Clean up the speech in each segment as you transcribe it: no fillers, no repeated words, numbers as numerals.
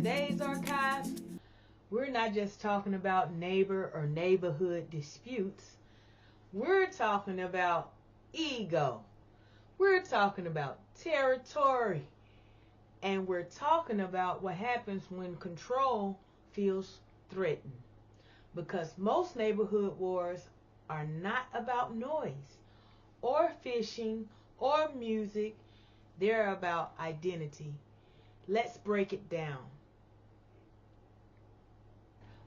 today's archive, we're not just talking about neighbor or neighborhood disputes. We're talking about ego. We're talking about territory. And we're talking about what happens when control feels threatened. Because most neighborhood wars are not about noise or fishing or music. They're about identity. Let's break it down.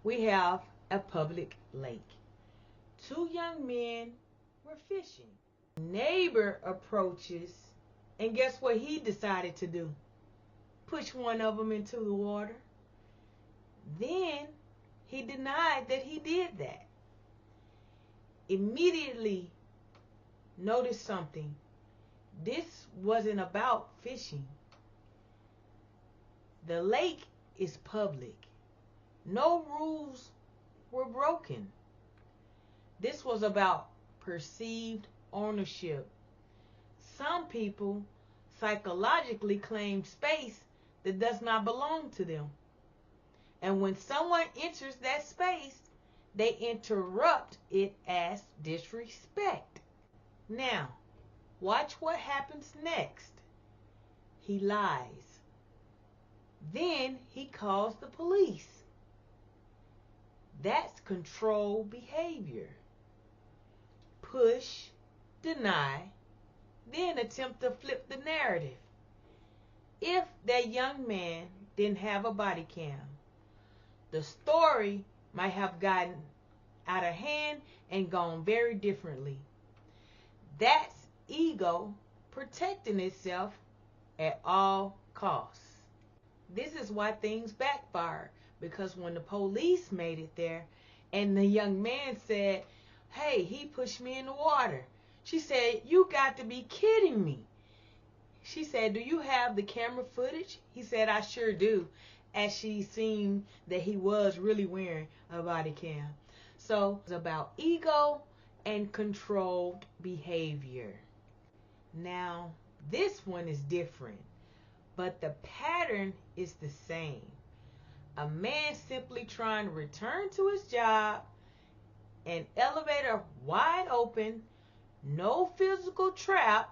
We have a public lake. Two young men were fishing. Neighbor approaches, and guess what he decided to do? Push one of them into the water. Then he denied that he did that. Immediately notice something. This wasn't about fishing. The lake is public. No rules were broken. This was about perceived ownership. Some people psychologically claim space that does not belong to them. And when someone enters that space, they interrupt it as disrespect. Now, watch what happens next. He lies. Then he calls the police. That's control behavior. Push, deny, then attempt to flip the narrative. If that young man didn't have a body cam, the story might have gotten out of hand and gone very differently. That's ego protecting itself at all costs. This is why things backfire, because when the police made it there and the young man said, "Hey, he pushed me in the water," she said, "You got to be kidding me." She said, "Do you have the camera footage?" He said, "I sure do," as she seen that he was really wearing a body cam. So it's about ego and controlled behavior. Now, this one is different, but the pattern is the same. A man simply trying to return to his job, an elevator wide open, no physical trap.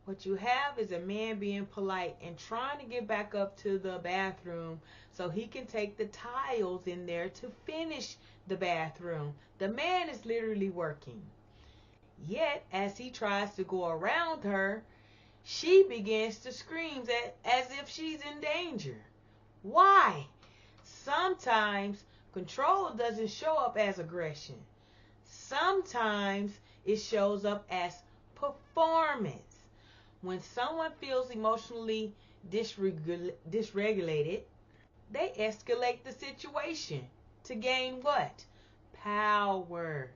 What you have is a man being polite and trying to get back up to the bathroom so he can take the tiles in there to finish the bathroom. The man is literally working. Yet, as he tries to go around her, she begins to scream as if she's in danger. Why? Sometimes control doesn't show up as aggression. Sometimes it shows up as performance. When someone feels emotionally dysregulated, they escalate the situation to gain what? Power.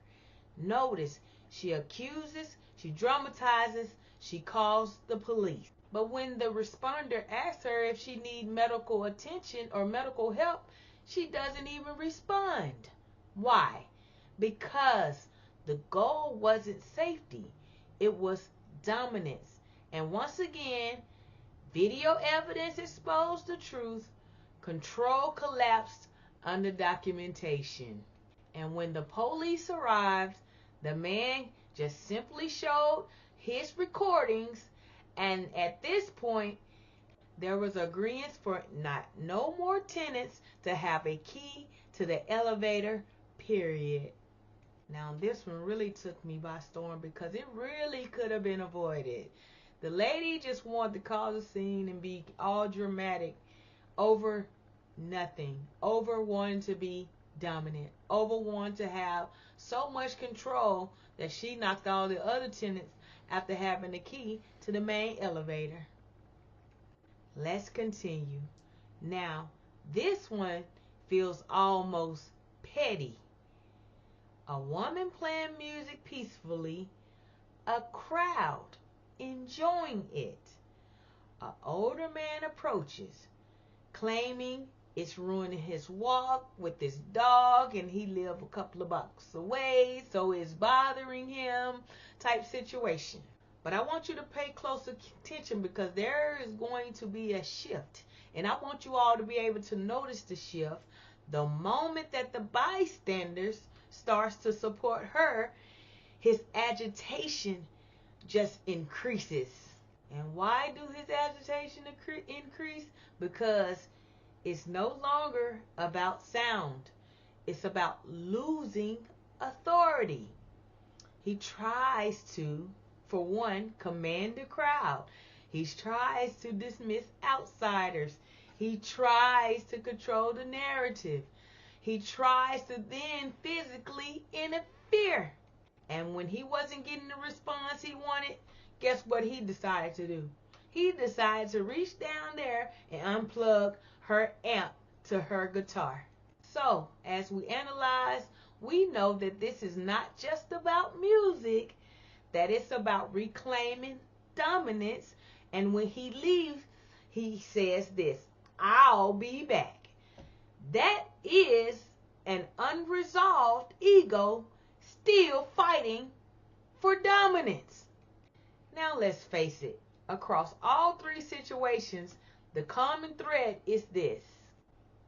Notice, she accuses, she dramatizes, she calls the police. But when the responder asks her if she needs medical attention or medical help, she doesn't even respond. Why? Because the goal wasn't safety. It was dominance. And once again, video evidence exposed the truth. Control collapsed under documentation. And when the police arrived, the man just simply showed his recordings, and at this point, there was agreement for no more tenants to have a key to the elevator, period. Now, this one really took me by storm because it really could have been avoided. The lady just wanted to cause a scene and be all dramatic over nothing, over wanting to be dominant, over wanting to have so much control that she knocked all the other tenants after having the key to the main elevator. Let's continue. Now, this one feels almost petty. A woman playing music peacefully, a crowd enjoying it. An older man approaches, claiming it's ruining his walk with his dog and he lives a couple of blocks away, so it's bothering him type situation. But I want you to pay close attention because there is going to be a shift And I want you all to be able to notice the shift. The moment that the bystanders starts to support her, his agitation just increases. And why do his agitation increase? Because it's no longer about sound. It's about losing authority. He tries to, for one, command the crowd. He tries to dismiss outsiders. He tries to control the narrative. He tries to then physically interfere. And when he wasn't getting the response he wanted, guess what he decided to do? He decided to reach down there and unplug her amp to her guitar. So, as we analyze, we know that this is not just about music, that it's about reclaiming dominance. And when he leaves, he says this, "I'll be back." That is an unresolved ego still fighting for dominance. Now let's face it, across all three situations, the common thread is this: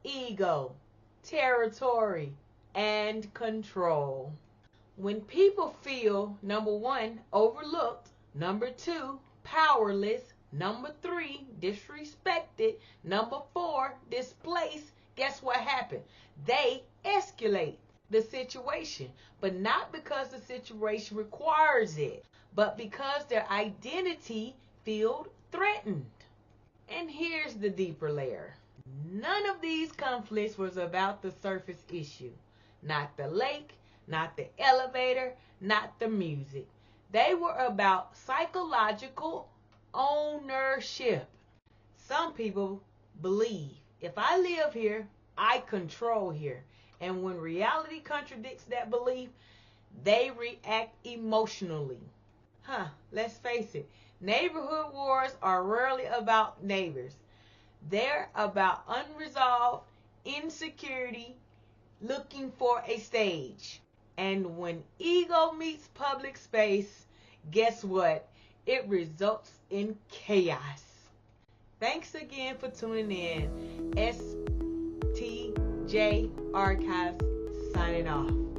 ego, territory, and control. When people feel, number one, overlooked, number two, powerless, number three, disrespected, number four, displaced, guess what happened? They escalate the situation, but not because the situation requires it, but because their identity feels threatened. And here's the deeper layer. None of these conflicts was about the surface issue. Not the lake, not the elevator, not the music. They were about psychological ownership. Some people believe, if I live here, I control here. And when reality contradicts that belief, they react emotionally. Let's face it. Neighborhood wars are rarely about neighbors. They're about unresolved insecurity looking for a stage. And when ego meets public space, guess what? It results in chaos. Thanks again for tuning in. STJ Archives signing off.